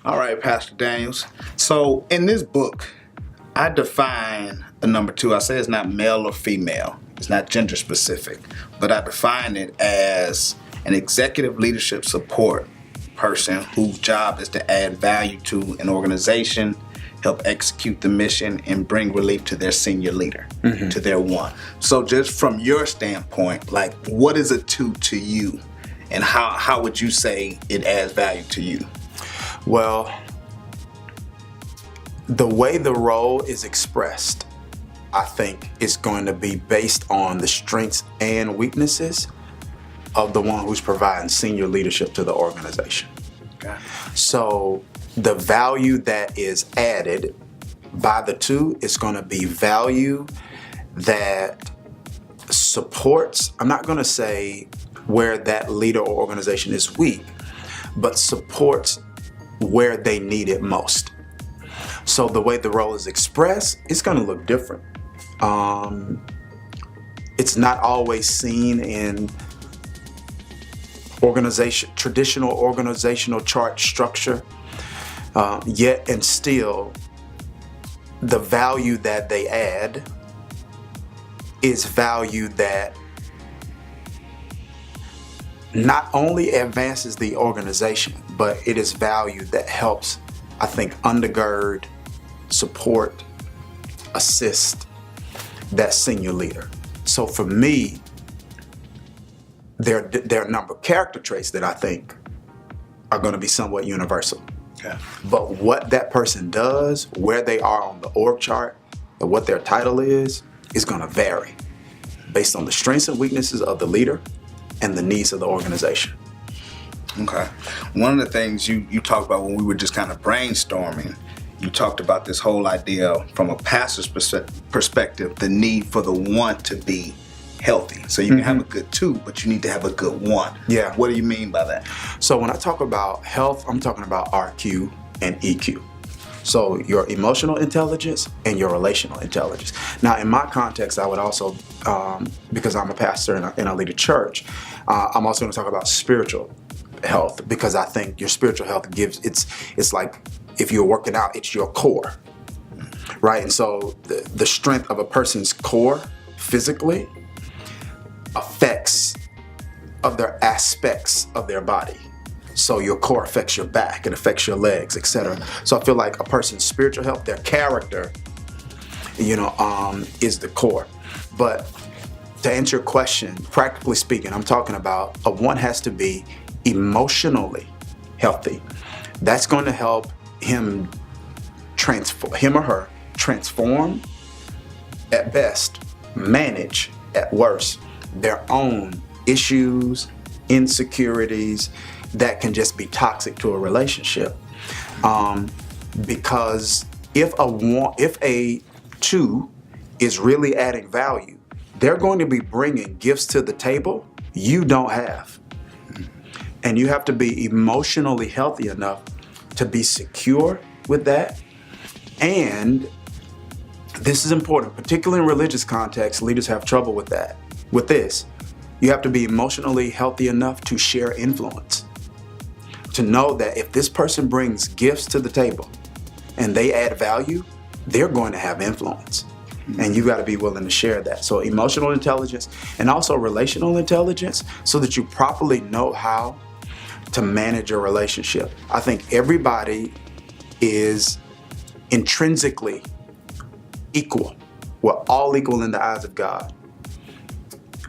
All right, Pastor Daniels. So in this book, I define a number two. I say it's not male or female. It's not gender specific, but I define it as an executive leadership support person whose job is to add value to an organization, help execute the mission, and bring relief to their senior leader, to their one. So just from your standpoint, like, what is a two to you? And how would you say it adds value to you? Well, the way the role is expressed, I think, is going to be based on the strengths and weaknesses of the one who's providing senior leadership to the organization. Okay. So the value that is added by the two is going to be value that supports, I'm not going to say where that leader or organization is weak, but supports where they need it most. So the way the role is expressed, it's going to look different. It's not always seen in traditional organizational chart structure, yet and still the value that they add is value that not only advances the organization, but it is value that helps, I think, undergird, support, assist that senior leader. So for me, there are a number of character traits that I think are going to be somewhat universal. Okay. But what that person does, where they are on the org chart, or what their title is going to vary based on the strengths and weaknesses of the leader and the needs of the organization. Okay. One of the things you talked about when we were just kind of brainstorming, you talked about this whole idea from a pastor's perspective, the need for the one to be healthy. So you can have a good two, but you need to have a good one. Yeah. What do you mean by that? So when I talk about health, I'm talking about RQ and EQ. So your emotional intelligence and your relational intelligence. Now, in my context, I would also, because I'm a pastor and I lead a church, I'm also going to talk about spiritual health, because I think your spiritual health it's like if you're working out, it's your core, right? And so the strength of a person's core physically affects other aspects of their body. So your core affects your back, it affects your legs, etc. So I feel like a person's spiritual health, their character, is the core. But to answer your question, practically speaking, I'm talking about one has to be emotionally healthy. That's going to help him or her transform at best, manage at worst their own issues, insecurities that can just be toxic to a relationship. Because if a two is really adding value, they're going to be bringing gifts to the table you don't have. And you have to be emotionally healthy enough to be secure with that. And this is important, particularly in religious contexts, leaders have trouble with that. With this, you have to be emotionally healthy enough to share influence. To know that if this person brings gifts to the table and they add value, they're going to have influence. And you got to be willing to share that. So emotional intelligence and also relational intelligence, so that you properly know how to manage a relationship. I think everybody is intrinsically equal. We're all equal in the eyes of God.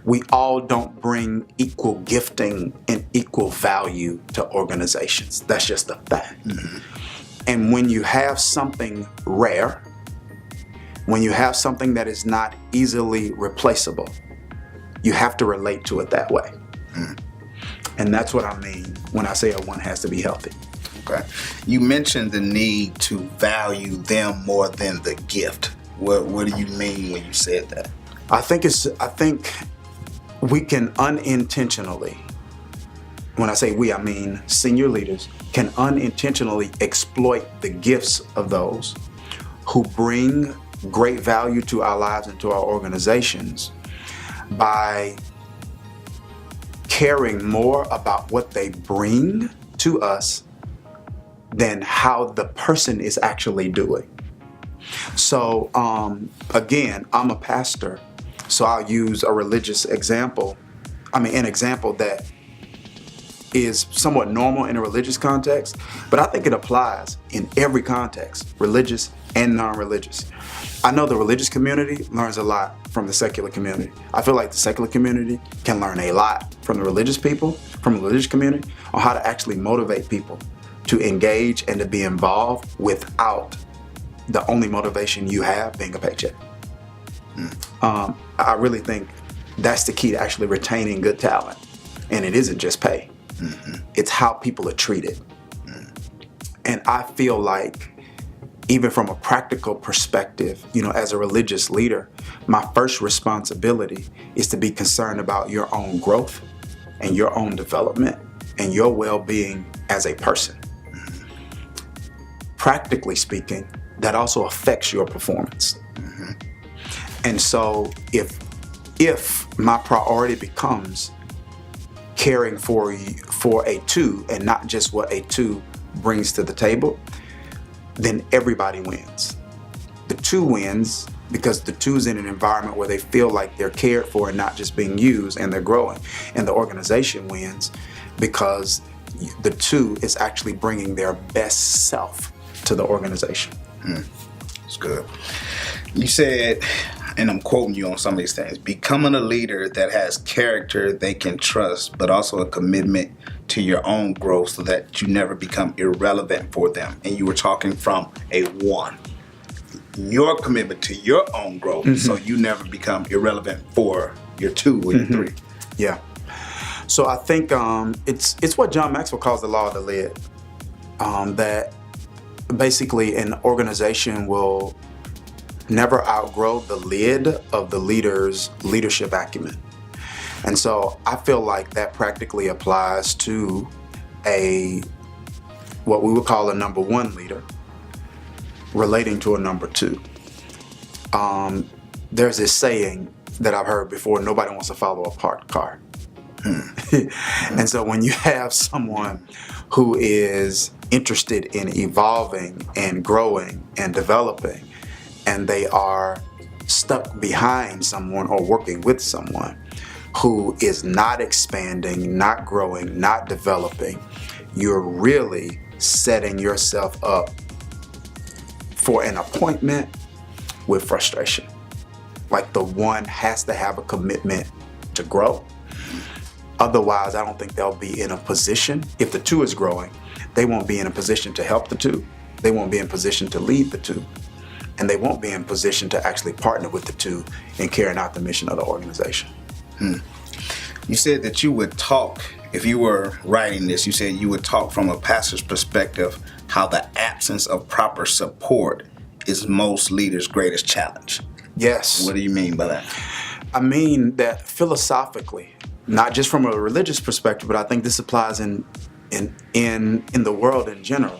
We all don't bring equal gifting and equal value to organizations. That's just a fact. And when you have something rare, when you have something that is not easily replaceable, you have to relate to it that way. And that's what I mean when I say a one has to be healthy. Okay. You mentioned the need to value them more than the gift. What do you mean when you said that? I think we can unintentionally, when I say we, I mean senior leaders, can unintentionally exploit the gifts of those who bring great value to our lives and to our organizations by caring more about what they bring to us than how the person is actually doing. So again, I'm a pastor, so I'll use a religious example. An example that is somewhat normal in a religious context, but I think it applies in every context, religious and non-religious. I know the religious community learns a lot from the secular community. I feel like the secular community can learn a lot from the religious people, from the religious community, on how to actually motivate people to engage and to be involved without the only motivation you have being a paycheck. I really think that's the key to actually retaining good talent. And it isn't just pay. It's how people are treated. And I feel like, even from a practical perspective, as a religious leader, my first responsibility is to be concerned about your own growth and your own development and your well-being as a person. Practically speaking, that also affects your performance. And so if my priority becomes caring for a two and not just what a two brings to the table, then everybody wins. The two wins because the two's in an environment where they feel like they're cared for and not just being used, and they're growing. And the organization wins because the two is actually bringing their best self to the organization. That's good. You said, and I'm quoting you on some of these things, becoming a leader that has character they can trust, but also a commitment to your own growth so that you never become irrelevant for them. And you were talking from a one. Your commitment to your own growth, so you never become irrelevant for your two or your three. Yeah. So I think it's what John Maxwell calls the law of the lid. That basically an organization will never outgrow the lid of the leader's leadership acumen. And so I feel like that practically applies to what we would call a number one leader relating to a number two. There's this saying that I've heard before: nobody wants to follow a parked car. And so when you have someone who is interested in evolving and growing and developing, and they are stuck behind someone or working with someone who is not expanding, not growing, not developing, you're really setting yourself up for an appointment with frustration. Like, the one has to have a commitment to grow. Otherwise, I don't think they'll be in a position. If the two is growing, they won't be in a position to help the two. They won't be in position to lead the two. And they won't be in position to actually partner with the two in carrying out the mission of the organization. You said that you would talk, if you were writing this, you said you would talk from a pastor's perspective, how the absence of proper support is most leaders' greatest challenge. Yes. What do you mean by that? I mean that philosophically, not just from a religious perspective, but I think this applies in the world in general.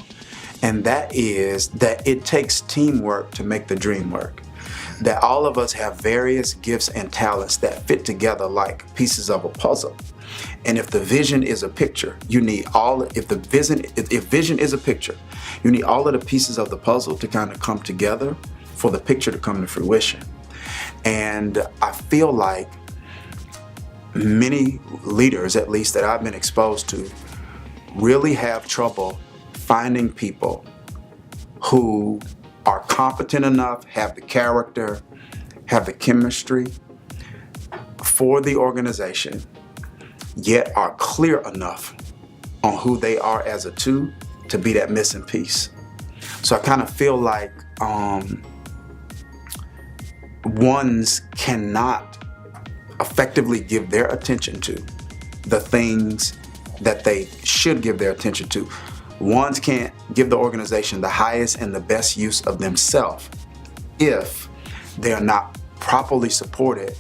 And that is that it takes teamwork to make the dream work. That all of us have various gifts and talents that fit together like pieces of a puzzle. And if the vision is a picture, you need if vision is a picture, you need all of the pieces of the puzzle to kind of come together for the picture to come to fruition. And I feel like many leaders, at least that I've been exposed to, really have trouble finding people who are competent enough, have the character, have the chemistry for the organization, yet are clear enough on who they are as a two to be that missing piece. So I kind of feel like ones cannot effectively give their attention to the things that they should give their attention to. Ones can't give the organization the highest and the best use of themselves if they are not properly supported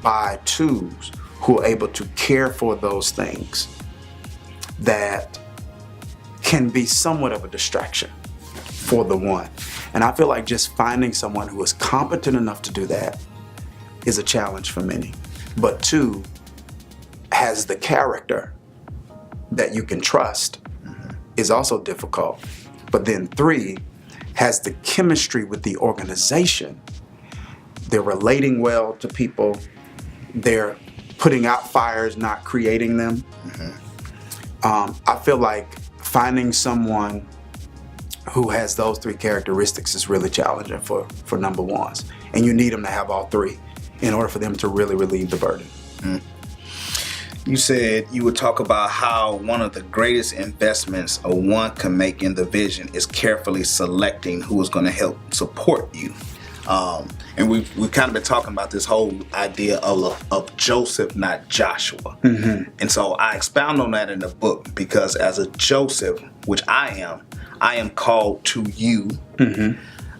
by twos who are able to care for those things that can be somewhat of a distraction for the one. And I feel like just finding someone who is competent enough to do that is a challenge for many. But two has the character that you can trust is also difficult. But then 3 has the chemistry with the organization. They're relating well to people. They're putting out fires, not creating them. I feel like finding someone who has those 3 characteristics is really challenging for number ones. And you need them to have all 3 in order for them to really relieve the burden. You said you would talk about how one of the greatest investments a one can make in the vision is carefully selecting who is going to help support you. And we've kind of been talking about this whole idea of Joseph, not Joshua. And so I expound on that in the book because as a Joseph, which I am called to you.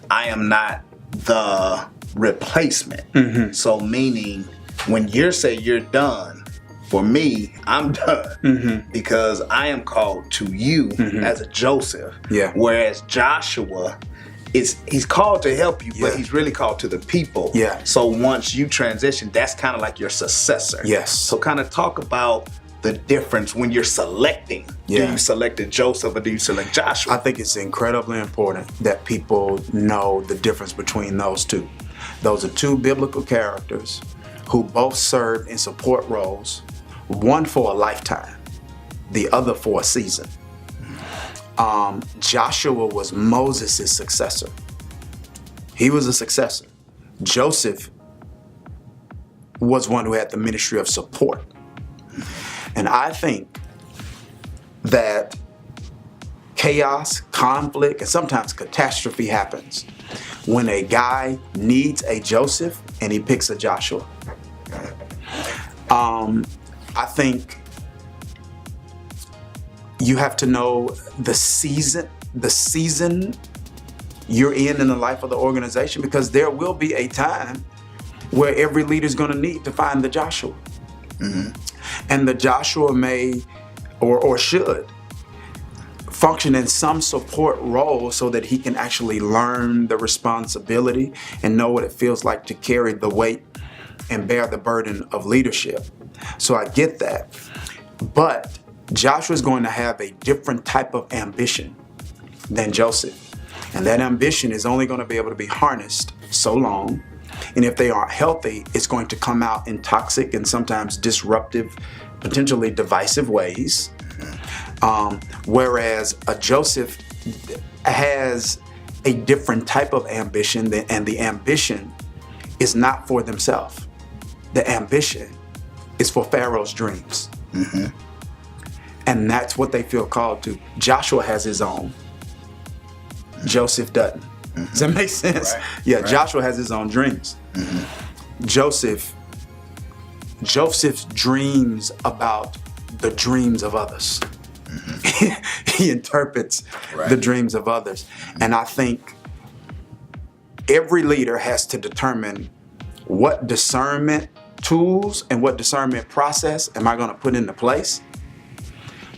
I am not the replacement. So meaning when you say you're done, for me, I'm done because I am called to you as a Joseph. Yeah. Whereas Joshua, he's called to help you, but he's really called to the people. Yeah. So once you transition, that's kind of like your successor. Yes. So kind of talk about the difference when you're selecting. Yeah. Do you select Joseph or do you select Joshua? I think it's incredibly important that people know the difference between those 2. Those are 2 biblical characters who both served in support roles, one for a lifetime, the other for a season. Joshua was Moses' successor. He was a successor. Joseph was one who had the ministry of support. And I think that chaos, conflict, and sometimes catastrophe happens when a guy needs a Joseph and he picks a Joshua. I think you have to know the season you're in the life of the organization, because there will be a time where every leader is going to need to find the Joshua. And the Joshua may or should function in some support role so that he can actually learn the responsibility and know what it feels like to carry the weight and bear the burden of leadership. So I get that. But Joshua is going to have a different type of ambition than Joseph. And that ambition is only going to be able to be harnessed so long. And if they aren't healthy, it's going to come out in toxic and sometimes disruptive, potentially divisive ways. Whereas a Joseph has a different type of ambition, and the ambition is not for themselves. The ambition is for Pharaoh's dreams. And that's what they feel called to. Joshua has his own. Joseph doesn't. Does that make sense? Right. Yeah, Right. Joshua has his own dreams. Joseph's dreams about the dreams of others. He interprets the dreams of others. And I think every leader has to determine what discernment tools and what discernment process am I going to put into place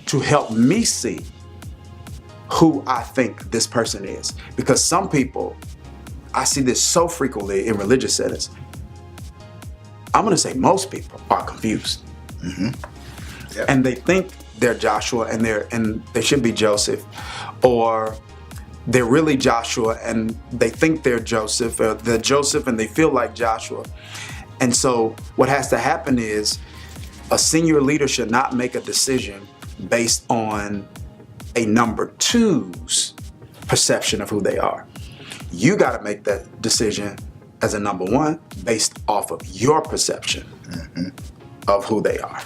to help me see who I think this person is. Because some people, I see this so frequently in religious settings, I'm going to say most people are confused. Yep. And they think they're Joshua and they should be Joseph, or they're really Joshua and they think they're Joseph, or they're Joseph and they feel like Joshua. And so what has to happen is a senior leader should not make a decision based on a number 2's perception of who they are. You got to make that decision as a number 1 based off of your perception of who they are.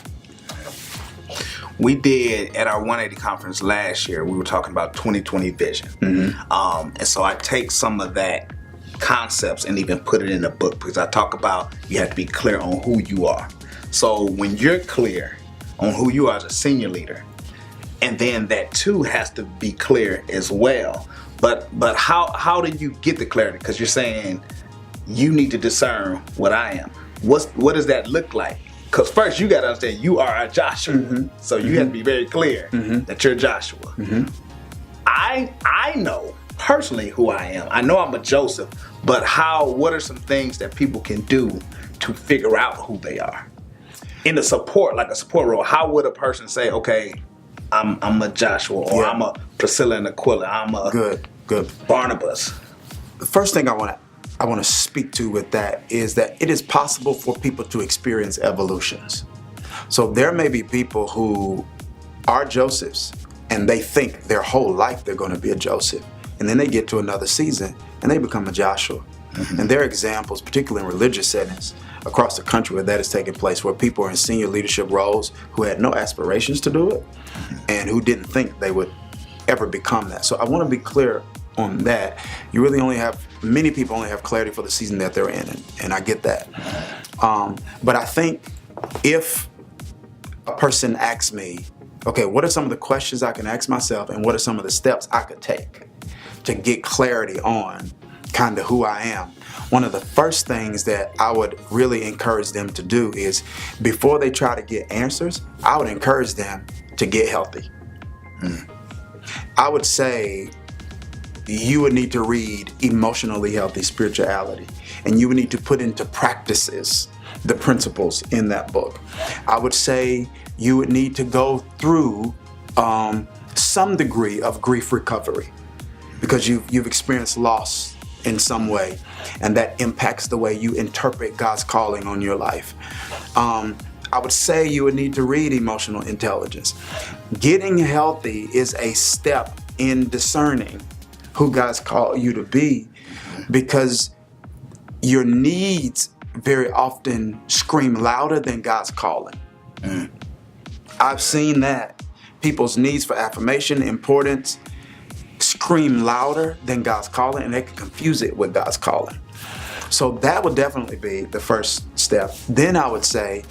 We did at our 180 conference last year, we were talking about 2020 vision. And so I take some of that concepts and even put it in the book, because I talk about you have to be clear on who you are. So when you're clear on who you are as a senior leader, and then that too has to be clear as well. But how do you get the clarity? Because you're saying you need to discern what I am. What does that look like? Because first you got to understand you are a Joshua. So you have to be very clear that you're Joshua. I know personally who I am. I know I'm a Joseph, but what are some things that people can do to figure out who they are? In a support role, how would a person say, okay, I'm a Joshua, or I'm a Priscilla and Aquila. I'm a good Barnabas. The first thing I want to speak to with that is that it is possible for people to experience evolutions. So there may be people who are Josephs and they think their whole life they're going to be a Joseph, and then they get to another season and they become a Joshua. And there are examples, particularly in religious settings across the country, where that is taking place, where people are in senior leadership roles who had no aspirations to do it and who didn't think they would ever become that. So I want to be clear on that. You really many people only have clarity for the season that they're in, and I get that. But I think if a person asks me, okay, what are some of the questions I can ask myself, and what are some of the steps I could take to get clarity on kind of who I am? One of the first things that I would really encourage them to do is, before they try to get answers, I would encourage them to get healthy. I would say you would need to read Emotionally Healthy Spirituality, and you would need to put into practices the principles in that book. I would say you would need to go through some degree of grief recovery, because you've experienced loss in some way, and that impacts the way you interpret God's calling on your life. I would say you would need to read Emotional Intelligence. Getting healthy is a step in discerning who God's called you to be, because your needs very often scream louder than God's calling. I've seen that. People's needs for affirmation, importance, scream louder than God's calling, and they can confuse it with God's calling. So that would definitely be the first step. Then I would say,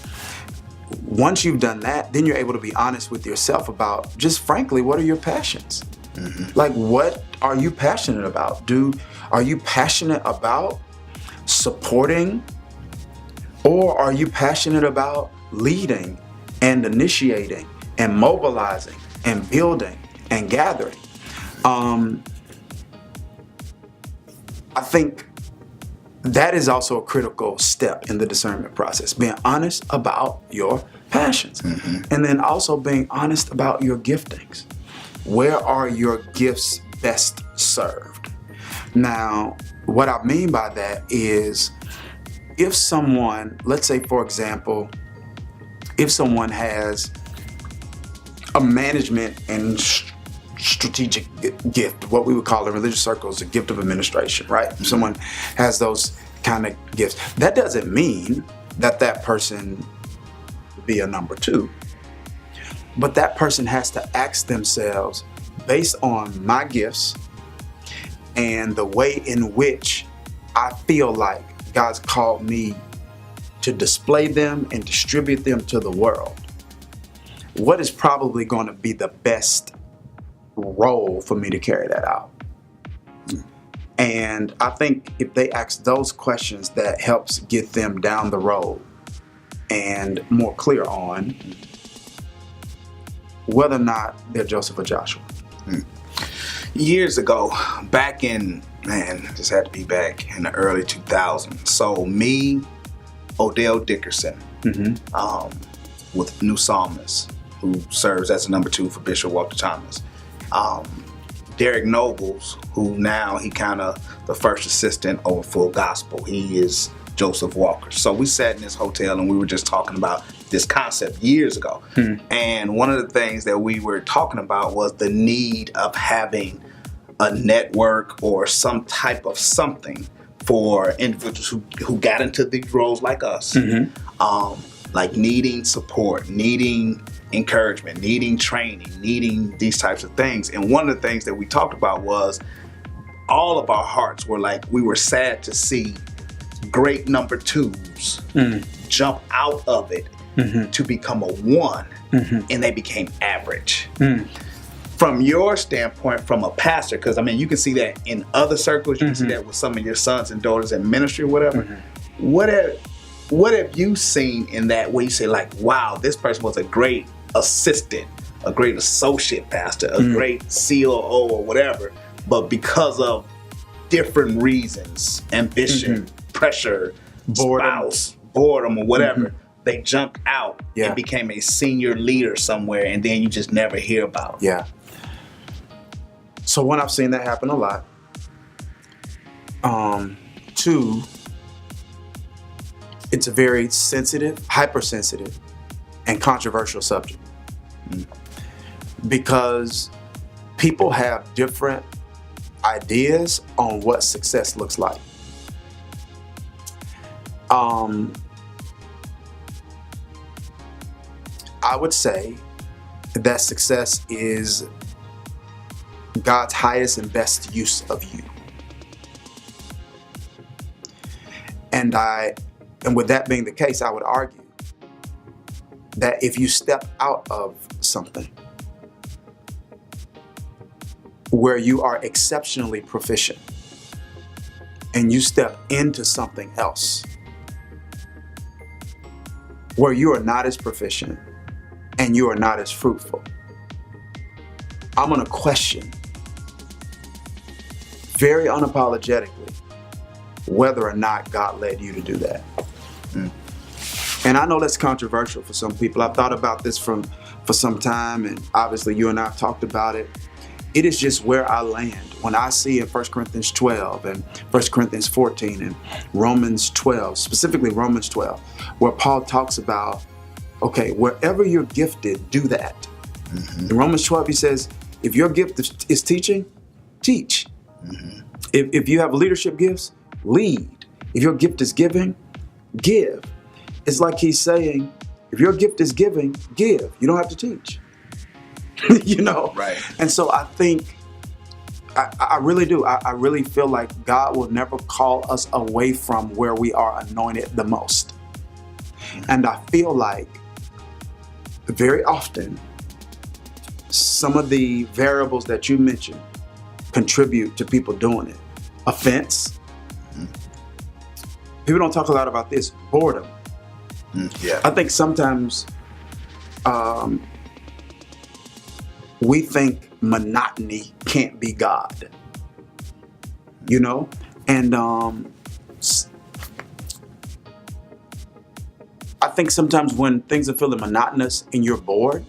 once you've done that, then you're able to be honest with yourself about, just frankly, what are your passions? Like, what are you passionate about? Are you passionate about supporting, or are you passionate about leading and initiating and mobilizing and building and gathering? I think that is also a critical step in the discernment process, being honest about your passions, and then also being honest about your giftings. Where are your gifts best served? Now, what I mean by that is, if someone, let's say for example, if someone has a management and strategic gift, what we would call in religious circles a gift of administration, right? If someone has those kind of gifts, that doesn't mean that that person would be a number two. But that person has to ask themselves, based on my gifts and the way in which I feel like God's called me to display them and distribute them to the world, what is probably going to be the best role for me to carry that out? And I think if they ask those questions, that helps get them down the road and more clear on whether or not they're Joseph or Joshua. Years ago, this had to be back in the early 2000s. So me, Odell Dickerson, with New Psalmist, who serves as the number 2 for Bishop Walter Thomas. Derek Nobles, who now he kind of the first assistant over Full Gospel. He is Joseph Walker. So we sat in this hotel and we were just talking about this concept years ago. And one of the things that we were talking about was the need of having a network or some type of something for individuals who got into these roles like us, like needing support, needing encouragement, needing training, needing these types of things. And one of the things that we talked about was all of our hearts were like, we were sad to see great number 2s jump out of it to become a 1, and they became average. From your standpoint, from a pastor, because I mean, you can see that in other circles, you can see that with some of your sons and daughters in ministry or whatever. What have you seen in that where you say like, wow, this person was a great assistant, a great associate pastor, a great COO or whatever, but because of different reasons, ambition, pressure, boredom or whatever, they jumped out Yeah. and became a senior leader somewhere, and then you just never hear about them. Yeah. So one, I've seen that happen a lot. Two, it's a very sensitive, hypersensitive, and controversial subject. Because people have different ideas on what success looks like. I would say that success is God's highest and best use of you. And with that being the case, I would argue that if you step out of something where you are exceptionally proficient and you step into something else where you are not as proficient and you are not as fruitful, I'm going to question very unapologetically whether or not God led you to do that. And I know that's controversial for some people. I've thought about this for some time, and obviously you and I have talked about it. It is just where I land when I see in 1 Corinthians 12 and 1 Corinthians 14 and Romans 12, specifically Romans 12, where Paul talks about, okay, wherever you're gifted, do that. In Romans 12, he says, if your gift is teaching, teach. If you have leadership gifts, lead. If your gift is giving, give. It's like he's saying, if your gift is giving, give. You don't have to teach. You know? Right. And so I think, I really do. I really feel like God will never call us away from where we are anointed the most. And I feel like very often, some of the variables that you mentioned contribute to people doing it. Offense. People don't talk a lot about this. Boredom. Yeah. I think sometimes we think monotony can't be God. You know? And I think sometimes when things are feeling monotonous and you're bored,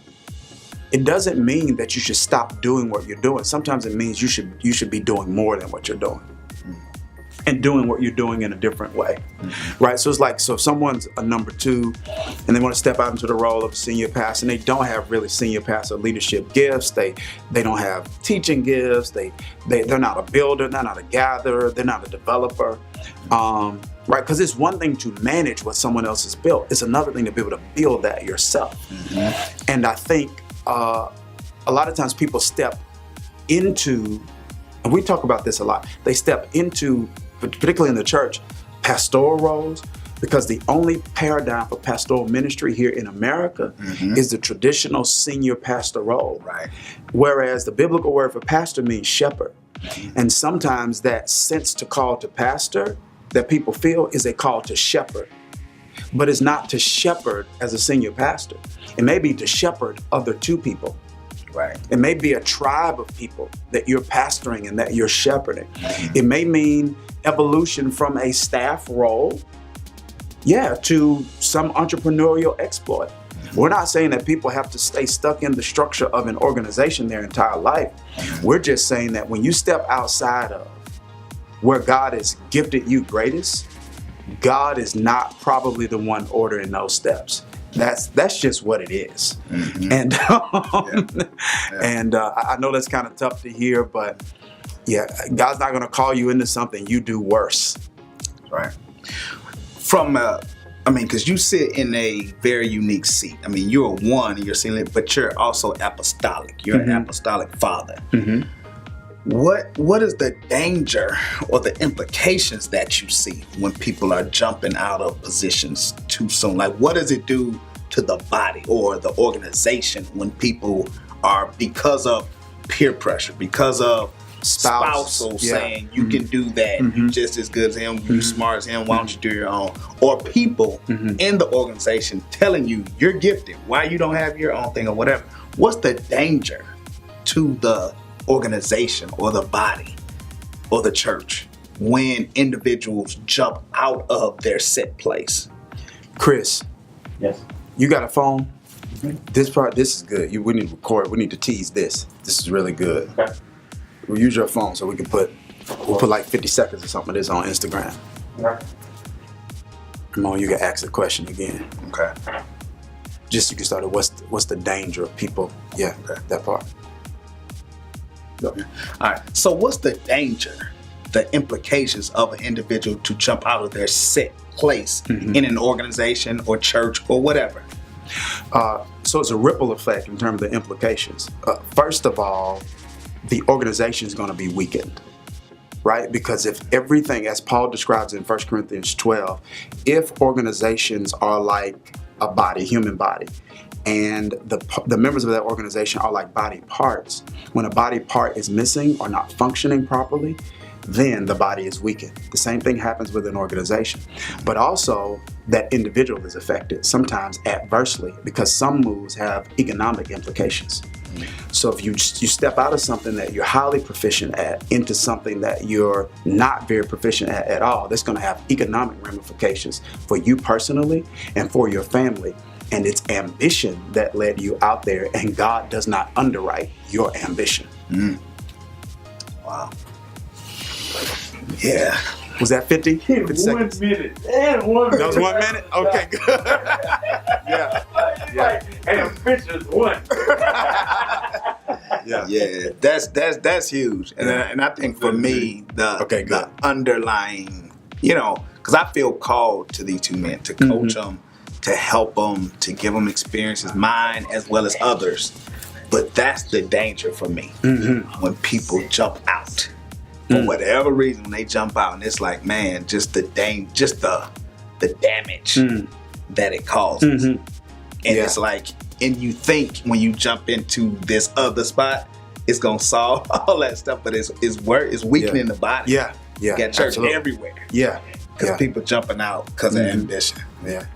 it doesn't mean that you should stop doing what you're doing. Sometimes it means you should be doing more than what you're doing. And doing what you're doing in a different way, right? So it's like, so if someone's a number 2 and they want to step out into the role of a senior pastor and they don't have really senior pastor leadership gifts, they don't have teaching gifts, they're not a builder, they're not a gatherer, they're not a developer, right? Because it's one thing to manage what someone else has built. It's another thing to be able to build that yourself. And I think a lot of times people step into, and we talk about this a lot, they step into, particularly in the church, pastoral roles, because the only paradigm for pastoral ministry here in America is the traditional senior pastor role. Right. Whereas the biblical word for pastor means shepherd. And sometimes that sense to call to pastor that people feel is a call to shepherd. But it's not to shepherd as a senior pastor. It may be to shepherd other 2 people. Right. It may be a tribe of people that you're pastoring and that you're shepherding. It may mean evolution from a staff role, to some entrepreneurial exploit. We're not saying that people have to stay stuck in the structure of an organization their entire life. We're just saying that when you step outside of where God has gifted you greatest, God is not probably the one ordering those steps. That's just what it is. And and I know that's kind of tough to hear, but God's not going to call you into something you do worse. Right. Because you sit in a very unique seat. I mean, you're one and you're senior, but you're also apostolic. You're an apostolic father. What is the danger or the implications that you see when people are jumping out of positions too soon? Like, what does it do to the body or the organization when people are, because of peer pressure, because of spousal saying you can do that, you just as good as him, you smart as him, why don't you do your own? Or people in the organization telling you you're gifted, why you don't have your own thing or whatever. What's the danger to the organization or the body or the church when individuals jump out of their set place? Chris, Yes. You got a phone? This is good. We need to record. We need to tease this. This is really good. Okay. We'll use your phone so we'll put like 50 seconds or something of this on Instagram. Okay. Ramone, you can ask the question again. Okay. Just you can start with what's the danger of people? Yeah, that part. All right. So what's the danger, the implications of an individual to jump out of their set place in an organization or church or whatever? So it's a ripple effect in terms of the implications. First of all, the organization is going to be weakened, right? Because if everything, as Paul describes in 1 Corinthians 12, if organizations are like a body, human body, and the members of that organization are like body parts, when a body part is missing or not functioning properly, then the body is weakened. The same thing happens with an organization. But also, that individual is affected, sometimes adversely, because some moves have economic implications. So if you step out of something that you're highly proficient at into something that you're not very proficient at all, that's going to have economic ramifications for you personally and for your family. And it's ambition that led you out there, and God does not underwrite your ambition. Wow. Yeah. Was that 50? 50 1 seconds? minute. And 1 minute. That was 1 minute? Okay, good. Yeah. Like, and officials won. Yeah. That's huge. And I think for me, the underlying, because I feel called to these two men to coach them, to help them, to give them experiences, mine as well as others. But that's the danger for me when people jump out. For whatever reason, when they jump out, and it's like, man, just the damage that it causes. And it's like, and you think when you jump into this other spot, it's gonna solve all that stuff, but it's weakening the body. Yeah. You got church everywhere. Yeah. Because people jumping out because of ambition. Yeah.